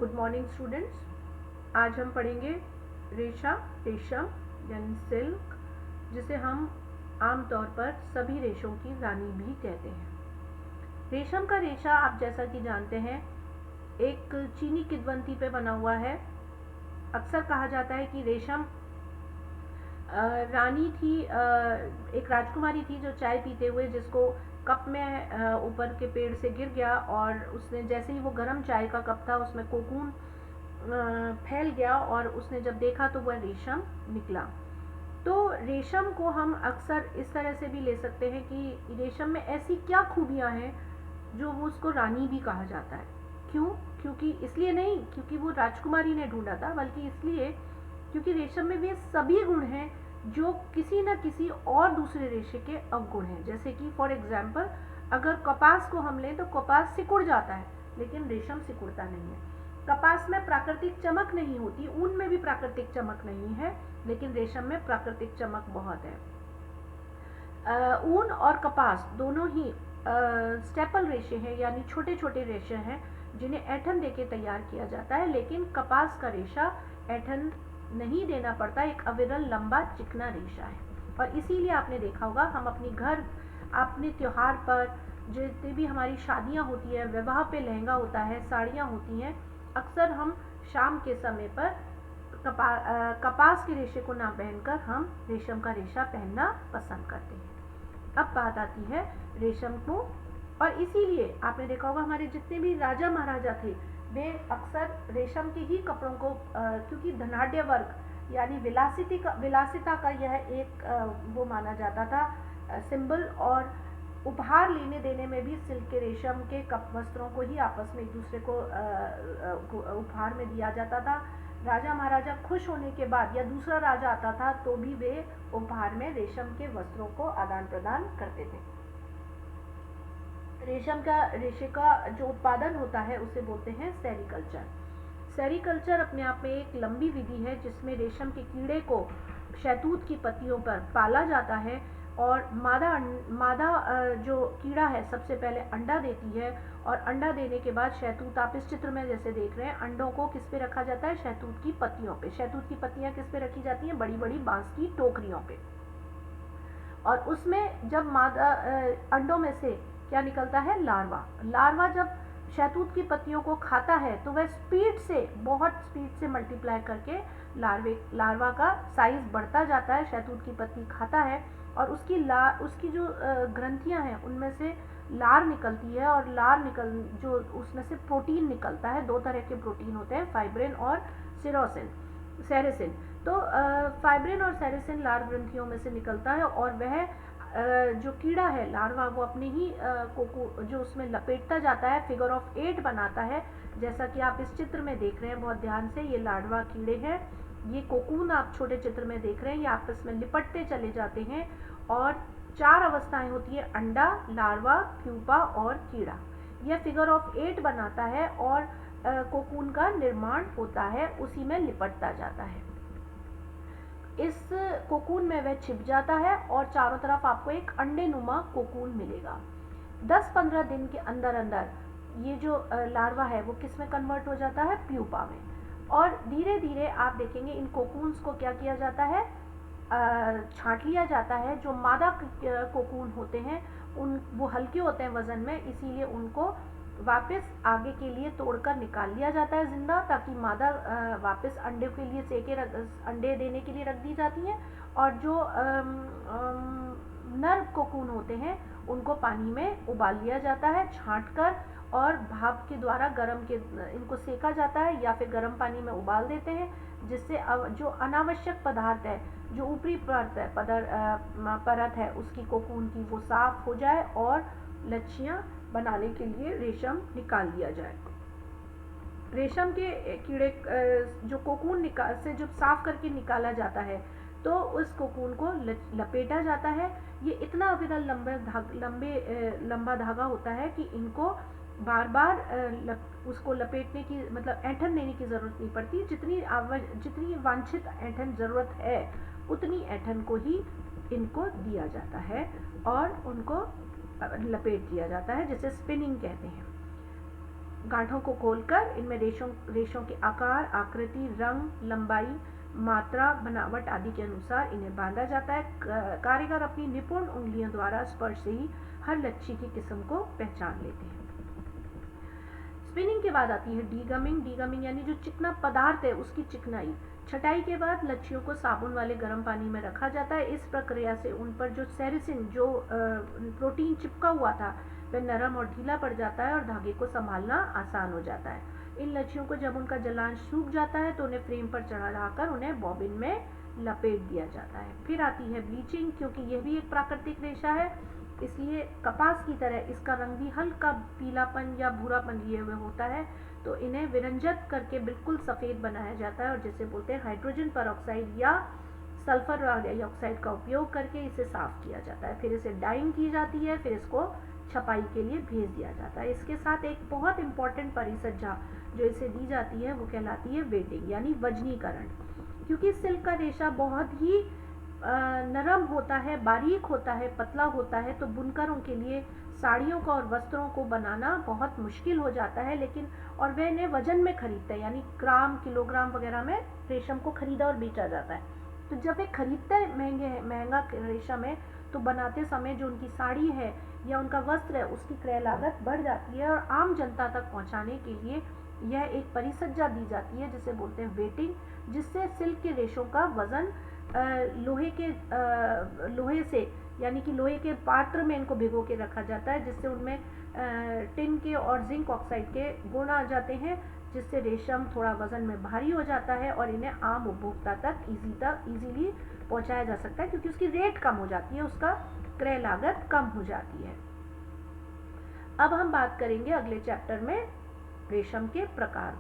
Good morning students. आज हम पढ़ेंगे रेशम यानी सिल्क, जिसे हम आमतौर पर सभी रेशों की रानी भी कहते हैं। रेशम का रेशा आप जैसा कि जानते हैं एक चीनी किद्वंती पे बना हुआ है। अक्सर कहा जाता है कि रेशम रानी थी, एक राजकुमारी थी जो चाय पीते हुए जिसको कप में ऊपर के पेड़ से गिर गया और उसने जैसे ही वो गर्म चाय का कप था उसमें कोकून फैल गया और उसने जब देखा तो वह रेशम निकला। तो रेशम को हम अक्सर इस तरह से भी ले सकते हैं कि रेशम में ऐसी क्या खूबियां हैं जो वो उसको रानी भी कहा जाता है। क्यों? क्योंकि इसलिए नहीं क्योंकि वो राजकुमारी ने ढूंढा था, बल्कि इसलिए क्योंकि रेशम में वे सभी गुण हैं जो किसी न किसी और दूसरे रेशे के अवगुण हैं। जैसे कि फॉर एग्जाम्पल अगर कपास को हम लें तो कपास सिकुड़ जाता है, लेकिन रेशम सिकुड़ता नहीं है। कपास में प्राकृतिक चमक नहीं होती, ऊन में भी प्राकृतिक चमक नहीं है, लेकिन रेशम में प्राकृतिक चमक बहुत है। ऊन और कपास दोनों ही स्टेपल रेशे हैं, यानी छोटे छोटे रेशे हैं जिन्हें ऐठन देके तैयार किया जाता है, लेकिन कपास का रेशा ऐठन नहीं देना पड़ता, एक अविरल लंबा चिकना रेशा है। और इसीलिए आपने देखा होगा हम अपने त्योहार पर जितनी भी हमारी शादियां होती है, विवाह पे लहंगा होता है, साड़ियां होती हैं, अक्सर हम शाम के समय पर कपास के रेशे को ना पहनकर हम रेशम का रेशा पहनना पसंद करते हैं। अब बात आती है रेशम को, और इसीलिए आपने देखा होगा हमारे जितने भी राजा महाराजा थे वे अक्सर रेशम के ही कपड़ों को क्योंकि धनाढ़ वर्ग यानी विलासिता का यह एक वो माना जाता था सिंबल, और उपहार लेने देने में भी सिल्क के रेशम के वस्त्रों को ही आपस में एक दूसरे को उपहार में दिया जाता था। राजा महाराजा खुश होने के बाद या दूसरा राजा आता था तो भी वे उपहार में रेशम के वस्त्रों को आदान प्रदान करते थे। रेशे का जो उत्पादन होता है उसे बोलते हैं सेरीकल्चर। सेरीकल्चर अपने आप में एक लंबी विधि है जिसमें रेशम के कीड़े को शहतूत की पत्तियों पर पाला जाता है, और मादा जो कीड़ा है सबसे पहले अंडा देती है, और अंडा देने के बाद शहतूत, आप इस चित्र में जैसे देख रहे हैं, अंडों को किस पे रखा जाता है? शहतूत की पत्तियों पे। शहतूत की पत्तियां किस पे रखी जाती हैं? बड़ी बड़ी बांस की टोकरियों पे। और उसमें जब मादा अंडों में से क्या निकलता है? लार्वा जब शहतूत की पत्तियों को खाता है तो वह बहुत स्पीड से मल्टीप्लाई करके लार्वा का साइज बढ़ता जाता है। शहतूत की पत्ती खाता है और उसकी जो ग्रंथियां हैं उनमें से लार निकलती है, और जो उसमें से प्रोटीन निकलता है। दो तरह के प्रोटीन होते हैं, फाइब्रिन और सेरेसिन। तो फाइब्रिन और सेरेसिन लार ग्रंथियों में से निकलता है, और वह जो कीड़ा है लार्वा वो अपने ही जो उसमें लपेटता जाता है, फिगर ऑफ 8 बनाता है। जैसा कि आप इस चित्र में देख रहे हैं बहुत ध्यान से, ये लार्वा कीड़े हैं, ये कोकून आप छोटे चित्र में देख रहे हैं, ये आपस में लिपटते चले जाते हैं। और 4 अवस्थाएं होती है, अंडा, लार्वा, प्यूपा और कीड़ा। यह फिगर ऑफ 8 बनाता है और कोकून का निर्माण होता है, उसी में लिपटता जाता है। इस कोकून में वह छिप जाता है और चारों तरफ आपको एक अंडे नुमा कोकून मिलेगा। 10-15 दिन के अंदर अंदर ये जो लार्वा है वो किस में कन्वर्ट हो जाता है? प्यूपा में। और धीरे धीरे आप देखेंगे इन कोकून्स को क्या किया जाता है? छांट लिया जाता है। जो मादा कोकून होते हैं वो हल्के होते हैं वजन में, इसीलिए उनको वापस आगे के लिए तोड़कर निकाल लिया जाता है जिंदा, ताकि मादा वापस अंडे के लिए अंडे देने के लिए रख दी जाती है। और जो नर कोकून होते हैं उनको पानी में उबाल लिया जाता है छांटकर, और भाप के द्वारा इनको सेका जाता है या फिर गर्म पानी में उबाल देते हैं, जिससे जो अनावश्यक पदार्थ है, जो ऊपरी परत है उसकी कोकून की, वो साफ हो जाए और लच्छियां बनाने के लिए रेशम निकाल लिया जाए। रेशम के कीड़े जो कोकून से जब साफ करके निकाला जाता है तो उस कोकून को लपेटा जाता है। ये इतना अविरल लंबा धागा होता है कि इनको बार बार उसको लपेटने की, मतलब ऐंठन देने की जरूरत नहीं पड़ती। जितनी वांछित ऐंठन जरूरत है उतनी ऐंठन को ही इनको दिया जाता है और उनको लपेट दिया जाता है, जिसे स्पिनिंग कहते हैं। गांठों को खोलकर इनमें रेशों के आकार, आकृति, रंग, लंबाई, मात्रा, बनावट आदि के अनुसार इन्हें बांधा जाता है। कारीगर अपनी निपुण उंगलियों द्वारा स्पर्श से ही हर लच्छी की किस्म को पहचान लेते हैं। स्पिनिंग के बाद आती है डीगमिंग। डीगमिंग यानी जो चिकना पदार्थ है उसकी चिकनाई। छटाई के बाद लच्छियों को साबुन वाले गर्म पानी में रखा जाता है। इस प्रक्रिया से उन पर जो सेरिसिन, जो प्रोटीन चिपका हुआ था, वह नरम और ढीला पड़ जाता है और धागे को संभालना आसान हो जाता है। इन लच्छियों को जब उनका जलांश सूख जाता है तो उन्हें फ्रेम पर चढ़ाकर उन्हें बॉबिन में लपेट दिया जाता है। फिर आती है ब्लीचिंग। क्योंकि यह भी एक प्राकृतिक रेशा है, इसलिए कपास की तरह इसका रंग भी हल्का पीलापन या भूरापन लिए हुए होता है, तो इन्हें विरंजित करके बिल्कुल सफ़ेद बनाया जाता है और जिसे बोलते हैं हाइड्रोजन परऑक्साइड या सल्फर डाइऑक्साइड का उपयोग करके इसे साफ किया जाता है। फिर इसे डाइंग की जाती है, फिर इसको छपाई के लिए भेज दिया जाता है। इसके साथ एक बहुत इंपॉर्टेंट परिसज्जा जो इसे दी जाती है वो कहलाती है वेटिंग यानी वजनीकरण। क्योंकि सिल्क का रेशा बहुत ही नरम होता है, बारीक होता है, पतला होता है, तो बुनकरों के लिए साड़ियों का और वस्त्रों को बनाना बहुत मुश्किल हो जाता है। लेकिन और वे इन्हें वजन में खरीदते हैं, यानी ग्राम, किलोग्राम वगैरह में रेशम को खरीदा और बेचा जाता है। तो जब वे खरीदते हैं महंगा रेशम है, तो बनाते समय जो उनकी साड़ी है या उनका वस्त्र है उसकी क्रय लागत बढ़ जाती है और आम जनता तक पहुंचाने के लिए यह एक परिसज्जा दी जाती है जिसे बोलते हैं वेटिंग, जिससे सिल्क के रेशों का वजन लोहे से यानी कि लोहे के पात्र में इनको भिगो के रखा जाता है, जिससे उनमें टिन के और जिंक ऑक्साइड के गुण आ जाते हैं, जिससे रेशम थोड़ा वजन में भारी हो जाता है और इन्हें आम उपभोक्ता तक इजीली पहुंचाया जा सकता है, क्योंकि उसकी रेट कम हो जाती है, उसका क्रय लागत कम हो जाती है। अब हम बात करेंगे अगले चैप्टर में रेशम के प्रकार